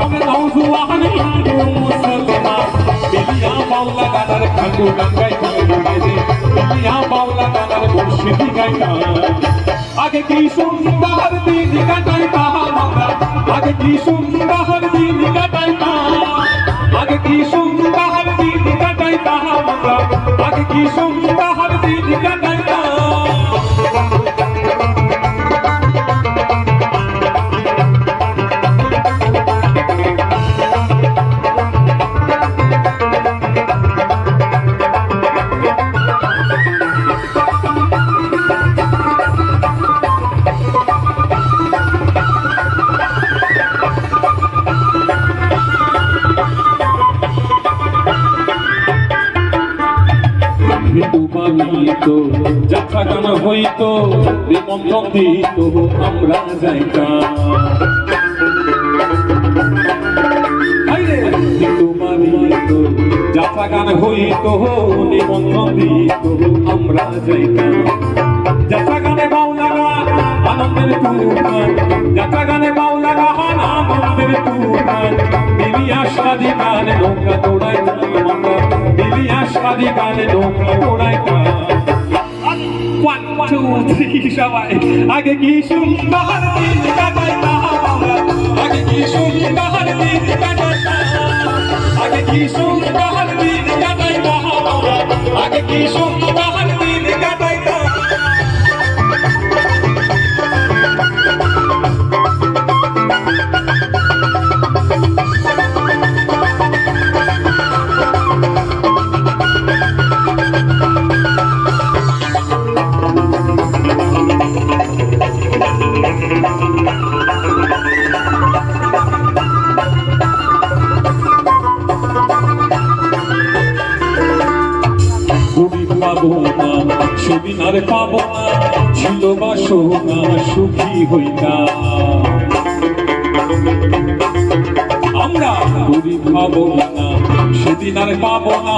গ্রামের নওজোয়ান হিন্দু মুসলমান মিলিয়া বাউলা গানার ঠাকুর গাইতাম মিলিয়া বাউলা গানার মুর্শিদি গাইতাম আগে কি সুন্দর দিন কাটাইতাম আমরা আগে কি সুন্দর দিন কাটাইতাম আগে কি সুন্দর দিন কাটাইতাম আমরা আগে কি সুন্দর দিন কাটাইতাম তো যাত্রা গান হইতো নিমন্ত্রণ দিত আমরা যাইতাম যাত্রা গান হইতো নিমন্ত্রণ দিত আমরা যাইতাম যাত্রা গানে বাউলা গান আনন্দের তুফান যাত্রা গানে বাউলা গান আনন্দের তুফান মিলিয়া শাদি গানে নৌকা দৌড়াইতাম আমরা মিলিয়া শাদি গানে নৌকা দৌড়াইতাম 1, 2, 3 সবাই আগে কি সুন্দর দিন কাটাইতাম আমরা আগে কি সুন্দর দিন কাটাইতাম আগে কি সুন্দর দিন কাটাইতাম আমরা আগে কি সুন্দর দিন কাটাইতাম পাবো না সেদিন আর পাবো না ছিল বাসনা সুখী হইতাম আমরা গরিব পাবো না সেদিন আর পাবো না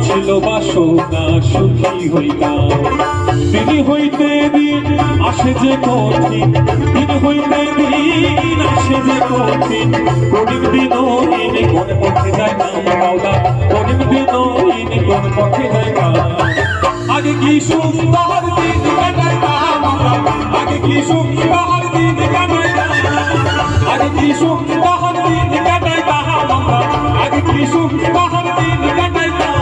ছিল বাসনা সুখী হইতাম দিন হইতে দিন আসে যে কঠিন দিন হইতে দিন আসে যে কঠিন গরিব দিন কোন পথে যাইতাম বাউলা গরিব দিন কোন পথে যাইতাম আগে কি সুন্দর দিন কাটাইতাম আগে কি সুন্দর দিন কাটাইতাম আগে কি সুন্দর দিন কাটাইতাম আগে কি সুন্দর দিন কাটাইতাম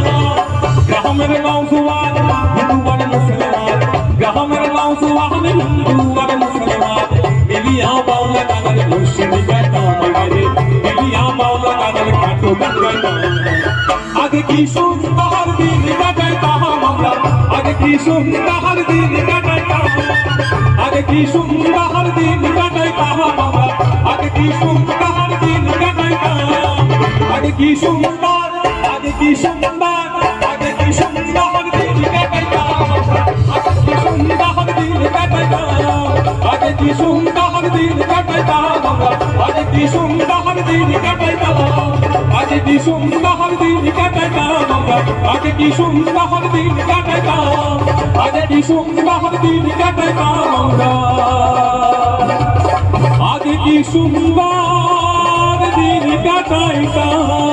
গ্রামের নওজোয়ান হিন্দু আর মুসলমান গ্রামের নওজোয়ান হিন্দু আর মুসলমান মিলিয়া বাউলা গানের মুর্শিদি গাইতাম মিলিয়া বাউলা গানের ঠাকুর গাইতাম আগে কি সুন্দর দিন কাটাইতাম আমরা আগে কি সুন্দর দিন কাটাইতাম আগে কি সুন্দর দিন কাটাইতাম আমরা আগে কি সুন্দর দিন কাটাইতাম আগে কি সুন্দর আগে কি সুন্দর আগে কি সুন্দর দিন কাটাইতাম আগে কি সুন্দর দিন কাটাইতাম আগে কি সুন্দর দিন কাটাইতাম আমরা আগে কি সুন্দর দিন কাটাইতাম আগে কি সুন্দর দিন কাটাইতাম আমরা আগে কি সুন্দর দিন কাটাইতাম আগে কি সুন্দর দিন কাটাইতাম আমরা আগে কি সুন্দর দিন কাটাইতাম